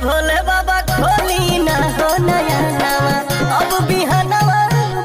भोले बाबा खोली ना हो नया नवा, अब बिहनवा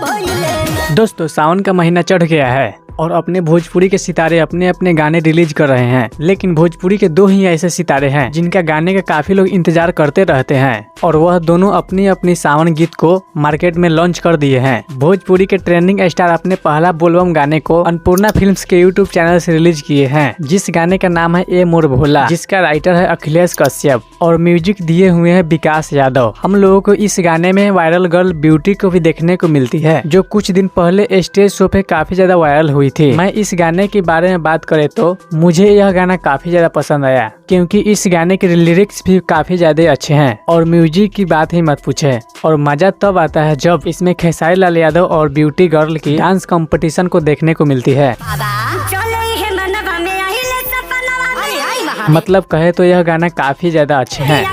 भइले ना। दोस्तों सावन का महीना चढ़ गया है और अपने भोजपुरी के सितारे अपने अपने गाने रिलीज कर रहे हैं। लेकिन भोजपुरी के दो ही ऐसे सितारे हैं जिनका गाने का काफी लोग इंतजार करते रहते हैं और वह दोनों अपनी अपनी सावन गीत को मार्केट में लॉन्च कर दिए हैं। भोजपुरी के ट्रेंडिंग स्टार अपने पहला बोलबम गाने को अन्नपूर्णा फिल्म्स के यूट्यूब चैनल से रिलीज किए हैं, जिस गाने का नाम है ए मोर भोला, जिसका राइटर है अखिलेश कश्यप और म्यूजिक दिए हुए हैं विकास यादव। हम लोगों को इस गाने में वायरल गर्ल ब्यूटी को भी देखने को मिलती है, जो कुछ दिन पहले स्टेज शो पे काफी ज्यादा वायरल हुई थी। मैं इस गाने के बारे में बात करें तो मुझे यह गाना काफी ज्यादा पसंद आया, क्योंकि इस गाने के लिरिक्स भी काफी ज्यादा अच्छे हैं और म्यूजिक की बात ही मत पूछे। और मजा तब आता है जब इसमें खेसारी लाल यादव और ब्यूटी गर्ल की डांस कंपटीशन को देखने को मिलती है। मतलब कहे तो यह गाना काफी ज्यादा अच्छे हैं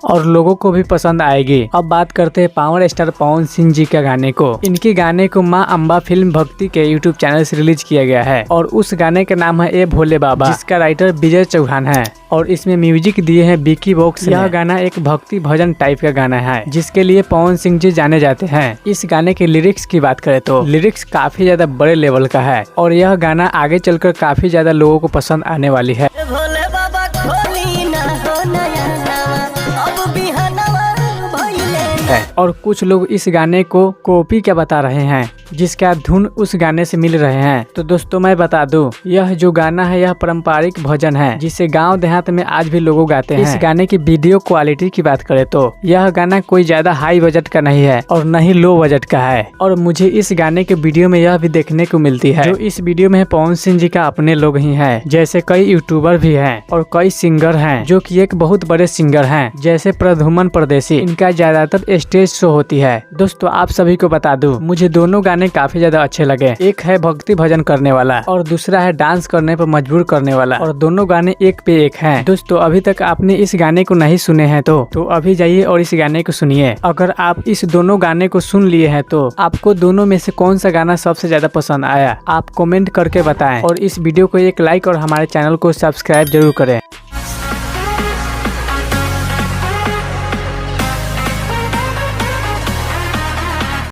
और लोगों को भी पसंद आएगी। अब बात करते हैं पावर स्टार पवन सिंह जी के गाने को। इनके गाने को माँ अम्बा फिल्म भक्ति के यूट्यूब चैनल से रिलीज किया गया है और उस गाने का नाम है ए भोले बाबा, जिसका राइटर विजय चौहान है और इसमें म्यूजिक दिए हैं बिकी बॉक्स। यह गाना एक भक्ति भजन टाइप का गाना है जिसके लिए पवन सिंह जी जाने जाते हैं। इस गाने के लिरिक्स की बात करें तो लिरिक्स काफी ज्यादा बड़े लेवल का है और यह गाना आगे चलकर काफी ज्यादा लोगों को पसंद आने वाली है। भोले बाबा खोली ना हो नया नवा, अब बिहनवा भइले ना। और कुछ लोग इस गाने को कॉपी क्या बता रहे हैं, जिसका धुन उस गाने से मिल रहे हैं। तो दोस्तों मैं बता दूं, यह जो गाना है यह पारंपरिक भजन है जिसे गांव देहात में आज भी लोग गाते हैं। इस गाने की वीडियो क्वालिटी की बात करें तो यह गाना कोई ज्यादा हाई बजट का नहीं है और न ही लो बजट का है। और मुझे इस गाने के वीडियो में यह भी देखने को मिलती है, जो इस वीडियो में पवन सिंह जी का अपने लोग ही है, जैसे कई यूट्यूबर भी हैं और कई सिंगर हैं जो कि एक बहुत बड़े सिंगर हैं, जैसे प्रद्युमन परदेसी। इनका ज्यादातर स्टेज शो होती है। दोस्तों आप सभी को बता दूं, मुझे दोनों गाने काफी ज्यादा अच्छे लगे। एक है भक्ति भजन करने वाला और दूसरा है डांस करने पर मजबूर करने वाला, और दोनों गाने एक पे एक हैं। दोस्तों अभी तक आपने इस गाने को नहीं सुने हैं तो अभी जाइए और इस गाने को सुनिए। अगर आप इस दोनों गाने को सुन लिए हैं तो आपको दोनों में से कौन सा गाना सबसे ज्यादा पसंद आया, आप कमेंट करके बताएं और इस वीडियो को एक लाइक और हमारे चैनल को सब्सक्राइब जरूर करें।